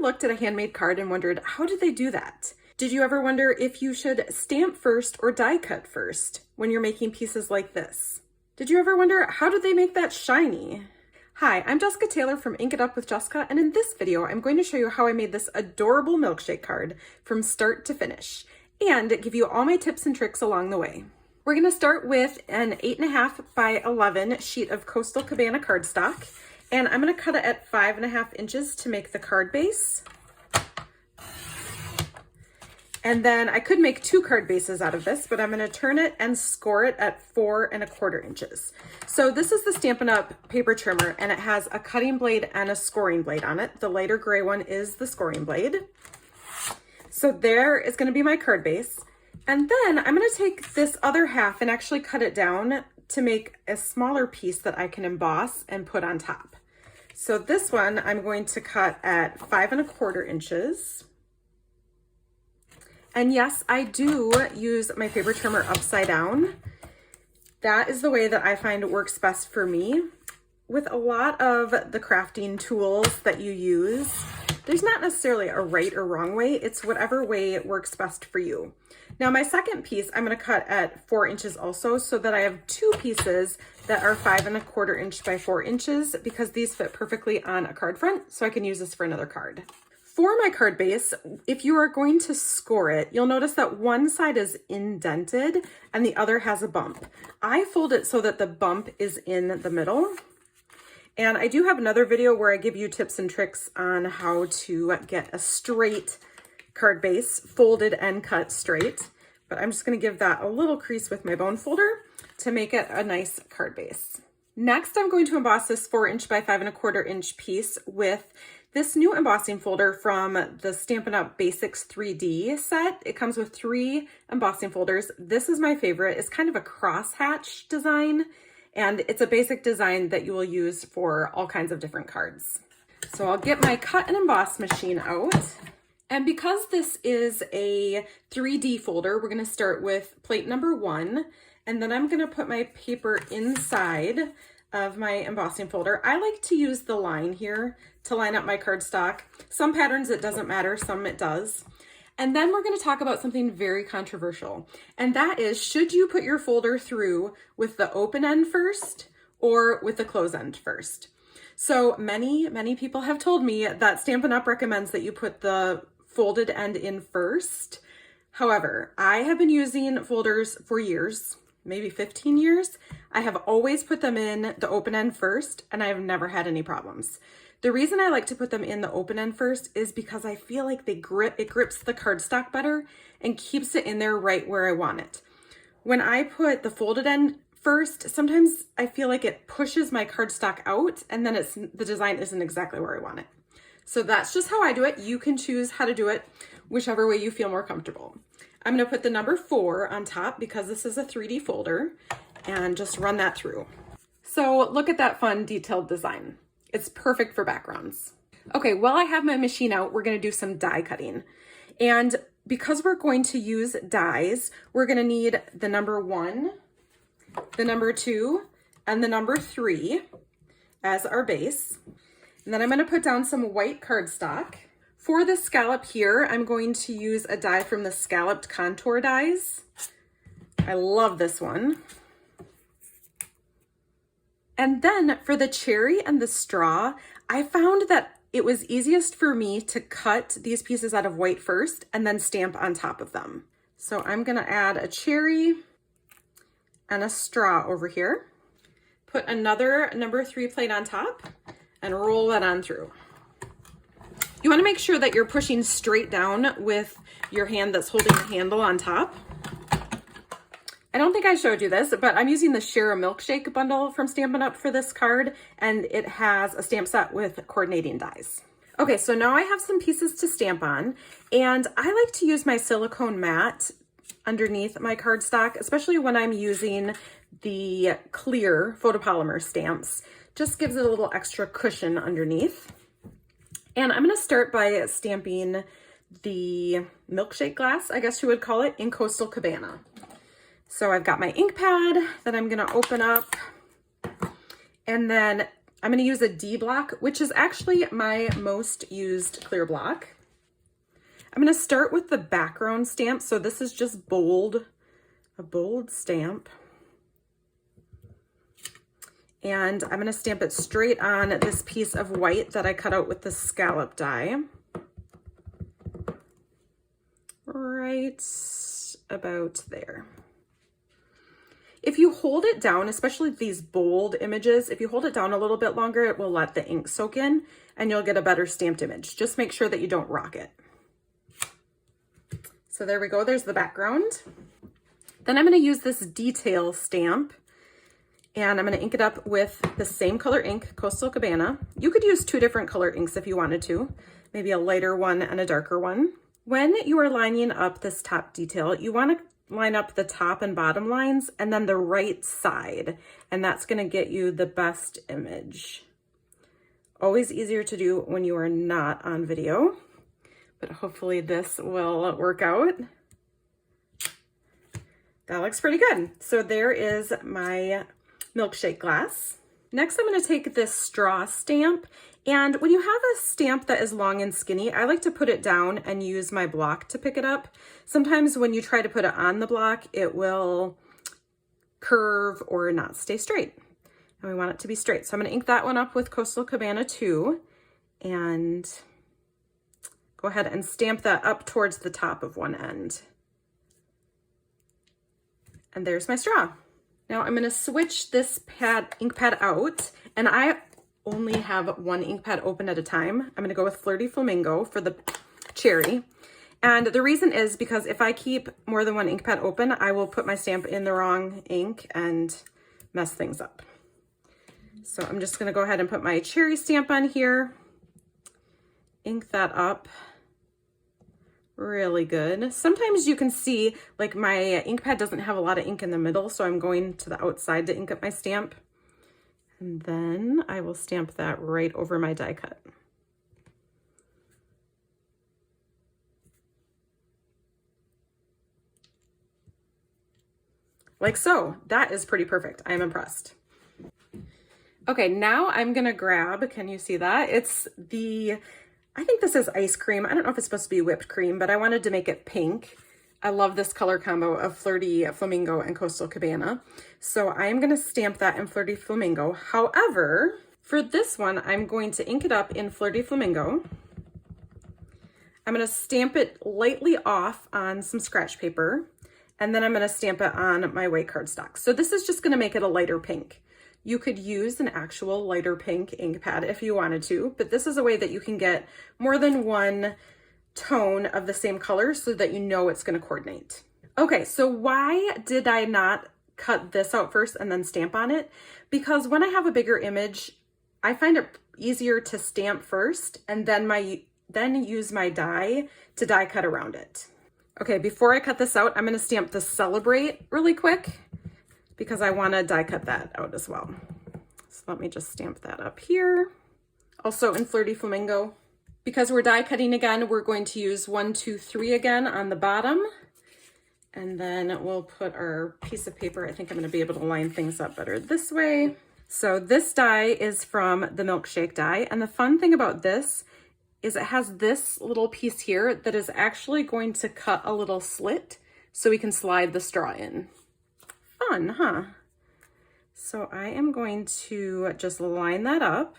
looked at a handmade card and wondered, how did they do that? Did you ever wonder if you should stamp first or die cut first when you're making pieces like this? Did you ever wonder, how did they make that shiny? Hi, I'm Jessica Taylor from Ink It Up with Jessica, and in this video, I'm going to show you how I made this adorable milkshake card from start to finish, and give you all my tips and tricks along the way. We're going to start with an 8.5 by 11 sheet of Coastal Cabana cardstock, and I'm going to cut it at 5.5 inches to make the card base. And then I could make 2 card bases out of this, but I'm going to turn it and score it at 4.25 inches. So this is the Stampin' Up! Paper trimmer, and it has a cutting blade and a scoring blade on it. The lighter gray one is the scoring blade. So there is going to be my card base. And then I'm going to take this other half and actually cut it down to make a smaller piece that I can emboss and put on top. So this one I'm going to cut at 5.25 inches. And yes, I do use my paper trimmer upside down. That is the way that I find works best for me. With a lot of the crafting tools that you use, there's not necessarily a right or wrong way. It's whatever way works best for you. Now my second piece, I'm going to cut at 4 inches also, so that I have 2 pieces that are 5.25 inch by 4 inches, because these fit perfectly on a card front, so I can use this for another card. For my card base, if you are going to score it, you'll notice that one side is indented and the other has a bump. I fold it so that the bump is in the middle. And I do have another video where I give you tips and tricks on how to get a straight card base, folded and cut straight. But I'm just going to give that a little crease with my bone folder to make it a nice card base. Next, I'm going to emboss this 4 inch by 5.25 inch piece with this new embossing folder from the Stampin' Up! Basics 3D set. It comes with 3 embossing folders. This is my favorite. It's kind of a crosshatch design, and it's a basic design that you will use for all kinds of different cards. So I'll get my cut and emboss machine out. And because this is a 3D folder, we're gonna start with plate number 1, and then I'm gonna put my paper inside of my embossing folder. I like to use the line here to line up my cardstock. Some patterns it doesn't matter, some it does. And then we're going to talk about something very controversial, and that is, should you put your folder through with the open end first or with the close end first? So many people have told me that Stampin' Up! Recommends that you put the folded end in first. However, I have been using folders for years, maybe 15 years. I have always put them in the open end first, and I have never had any problems. The reason I like to put them in the open end first is because I feel like it grips the cardstock better and keeps it in there right where I want it. When I put the folded end first, sometimes I feel like it pushes my cardstock out, and then the design isn't exactly where I want it. So that's just how I do it. You can choose how to do it whichever way you feel more comfortable. I'm going to put the number 4 on top because this is a 3D folder, and just run that through. So look at that fun detailed design. It's perfect for backgrounds. Okay, while I have my machine out, we're going to do some die cutting. And because we're going to use dies, we're going to need the number 1, the number 2, and the number 3 as our base. And then I'm going to put down some white cardstock. For the scallop here, I'm going to use a die from the Scalloped Contour dies. I love this one. And then for the cherry and the straw, I found that it was easiest for me to cut these pieces out of white first and then stamp on top of them. So I'm going to add a cherry and a straw over here. Put another number 3 plate on top and roll that on through. You want to make sure that you're pushing straight down with your hand that's holding the handle on top. I don't think I showed you this, but I'm using the Share a Milkshake bundle from Stampin' Up! For this card, and it has a stamp set with coordinating dies. Okay, so now I have some pieces to stamp on, and I like to use my silicone mat underneath my cardstock, especially when I'm using the clear photopolymer stamps. Just gives it a little extra cushion underneath. And I'm going to start by stamping the milkshake glass, I guess you would call it, in Coastal Cabana. So I've got my ink pad that I'm going to open up, and then I'm going to use a D block, which is actually my most used clear block. I'm going to start with the background stamp. So this is just bold, a bold stamp. And I'm going to stamp it straight on this piece of white that I cut out with the scallop die. Right about there. If you hold it down, especially these bold images, if you hold it down a little bit longer, it will let the ink soak in and you'll get a better stamped image. Just make sure that you don't rock it. So there we go, there's the background. Then I'm going to use this detail stamp and I'm going to ink it up with the same color ink, Coastal Cabana. You could use 2 different color inks if you wanted to, maybe a lighter one and a darker one. When you are lining up this top detail, you want to line up the top and bottom lines and then the right side, and that's going to get you the best image. Always easier to do when you are not on video, but hopefully this will work out. That looks pretty good. So there is my milkshake glass. Next, I'm going to take this straw stamp, and when you have a stamp that is long and skinny, I like to put it down and use my block to pick it up. Sometimes when you try to put it on the block, it will curve or not stay straight, and we want it to be straight. So I'm going to ink that one up with Coastal Cabana 2 and go ahead and stamp that up towards the top of one end. And there's my straw. Now I'm going to switch this ink pad out, and I only have one ink pad open at a time. I'm going to go with Flirty Flamingo for the cherry. And the reason is because if I keep more than one ink pad open, I will put my stamp in the wrong ink and mess things up. So I'm just going to go ahead and put my cherry stamp on here, ink that up really good. Sometimes you can see like my ink pad doesn't have a lot of ink in the middle, so I'm going to the outside to ink up my stamp. And then I will stamp that right over my die cut. Like so. That is pretty perfect. I am impressed. Okay, now I'm gonna grab, can you see that? It's the, I think this is ice cream. I don't know if it's supposed to be whipped cream, but I wanted to make it pink. I love this color combo of Flirty Flamingo and Coastal Cabana. So I'm going to stamp that in Flirty Flamingo. However, for this one, I'm going to ink it up in Flirty Flamingo. I'm going to stamp it lightly off on some scratch paper, and then I'm going to stamp it on my white cardstock. So this is just going to make it a lighter pink. You could use an actual lighter pink ink pad if you wanted to, but this is a way that you can get more than one tone of the same color so that you know it's going to coordinate. Okay, so why did I not cut this out first and then stamp on it? Because when I have a bigger image, I find it easier to stamp first and then use my die to die cut around it. Okay, before I cut this out, I'm going to stamp the Celebrate really quick because I want to die cut that out as well. So let me just stamp that up here. Also in Flirty Flamingo. Because we're die cutting again, we're going to use 1, 2, 3 again on the bottom. And then we'll put our piece of paper. I think I'm going to be able to line things up better this way. So this die is from the Milkshake die. And the fun thing about this is it has this little piece here that is actually going to cut a little slit so we can slide the straw in. Fun, huh? So I am going to just line that up.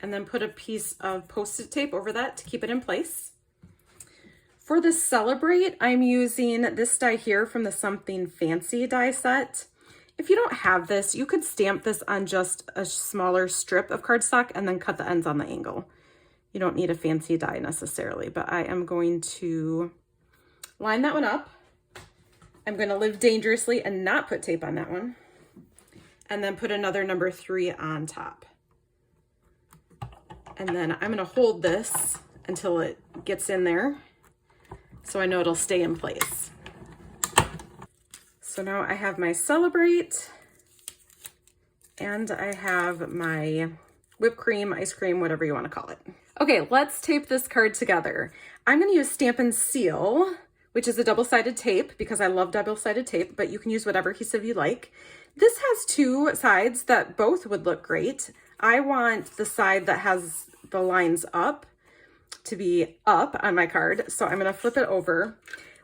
And then put a piece of Post-it tape over that to keep it in place. For the Celebrate, I'm using this die here from the Something Fancy die set. If you don't have this, you could stamp this on just a smaller strip of cardstock and then cut the ends on the angle. You don't need a fancy die necessarily, but I am going to line that one up. I'm going to live dangerously and not put tape on that one. And then put another number 3 on top. And then I'm going to hold this until it gets in there so I know it'll stay in place. So now I have my Celebrate and I have my whipped cream, ice cream, whatever you want to call it. Okay, let's tape this card together. I'm going to use Stamp and Seal, which is a double-sided tape because I love double-sided tape, but you can use whatever adhesive you like. This has two sides that both would look great. I want the side that has the lines up to be up on my card, so I'm gonna flip it over.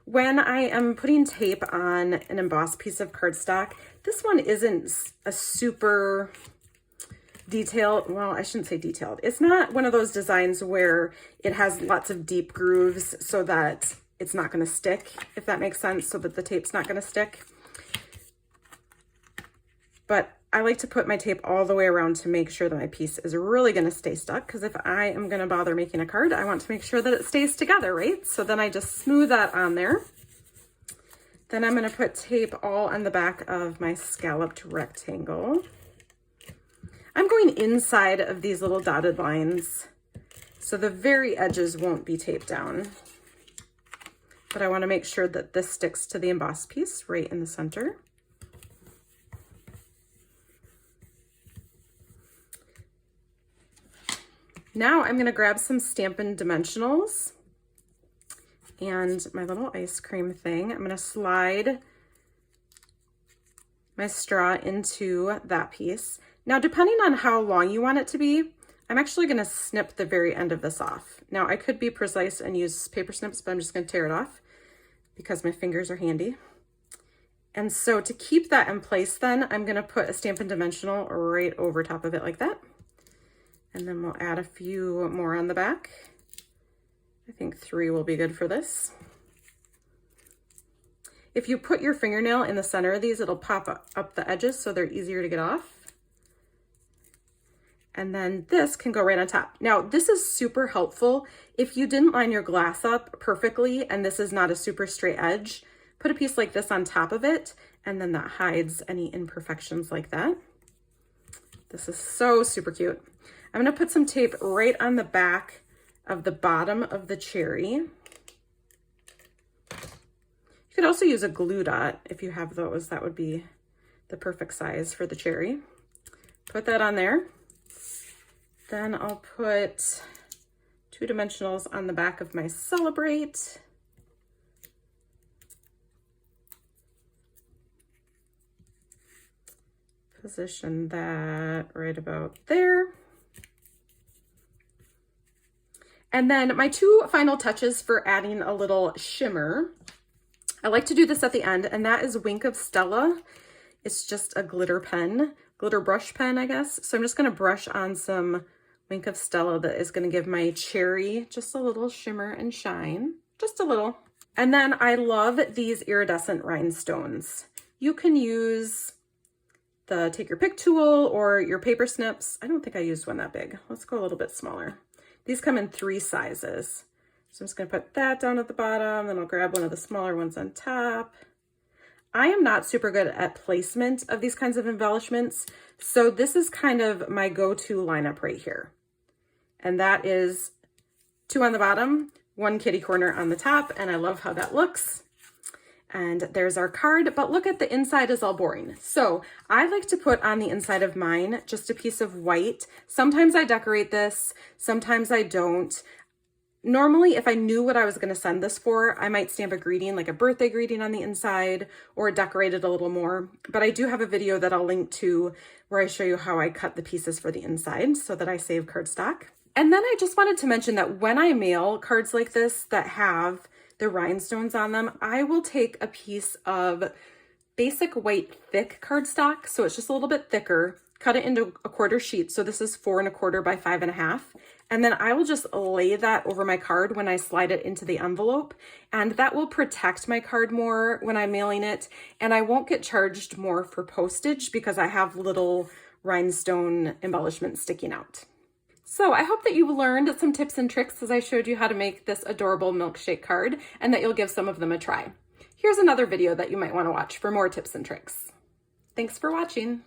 When I am putting tape on an embossed piece of cardstock, this one isn't a super detailed, well, I shouldn't say detailed. It's not one of those designs where it has lots of deep grooves so that it's not gonna stick, if that makes sense, so that the tape's not gonna stick. But I like to put my tape all the way around to make sure that my piece is really gonna stay stuck, because if I am gonna bother making a card, I want to make sure that it stays together, right? So then I just smooth that on there. Then I'm gonna put tape all on the back of my scalloped rectangle. I'm going inside of these little dotted lines, so the very edges won't be taped down. But I wanna make sure that this sticks to the embossed piece right in the center. Now I'm gonna grab some Stampin' Dimensionals and my little ice cream thing. I'm gonna slide my straw into that piece. Now, depending on how long you want it to be, I'm actually gonna snip the very end of this off. Now, I could be precise and use paper snips, but I'm just gonna tear it off because my fingers are handy. And so to keep that in place then, I'm gonna put a Stampin' Dimensional right over top of it like that. And then we'll add a few more on the back. I think 3 will be good for this. If you put your fingernail in the center of these, it'll pop up the edges so they're easier to get off. And then this can go right on top. Now, this is super helpful. If you didn't line your glass up perfectly and this is not a super straight edge, put a piece like this on top of it, and then that hides any imperfections like that. This is so super cute. I'm gonna put some tape right on the back of the bottom of the cherry. You could also use a glue dot if you have those. That would be the perfect size for the cherry. Put that on there. Then I'll put 2 dimensionals on the back of my Celebrate. Position that right about there. And then my 2 final touches for adding a little shimmer. I like to do this at the end, and that is Wink of Stella. It's just a glitter pen, glitter brush pen, I guess. So I'm just gonna brush on some Wink of Stella that is gonna give my cherry just a little shimmer and shine, just a little. And then I love these iridescent rhinestones. You can use the take your pick tool or your paper snips. I don't think I used one that big. Let's go a little bit smaller. These come in 3 sizes. So I'm just gonna put that down at the bottom, then I'll grab one of the smaller ones on top. I am not super good at placement of these kinds of embellishments, so this is kind of my go-to lineup right here. And that is 2 on the bottom, 1 kitty corner on the top, and I love how that looks. And there's our card, but look at the inside is all boring. So I like to put on the inside of mine just a piece of white. Sometimes I decorate this, sometimes I don't. Normally, if I knew what I was gonna send this for, I might stamp a greeting, like a birthday greeting on the inside, or decorate it a little more. But I do have a video that I'll link to where I show you how I cut the pieces for the inside so that I save cardstock. And then I just wanted to mention that when I mail cards like this that have the rhinestones on them, I will take a piece of basic white thick cardstock, so it's just a little bit thicker, cut it into a 1/4 sheet. So this is 4 1/4 by 5 1/2. And then I will just lay that over my card when I slide it into the envelope. And that will protect my card more when I'm mailing it. And I won't get charged more for postage because I have little rhinestone embellishments sticking out. So I hope that you learned some tips and tricks as I showed you how to make this adorable milkshake card, and that you'll give some of them a try. Here's another video that you might want to watch for more tips and tricks. Thanks for watching.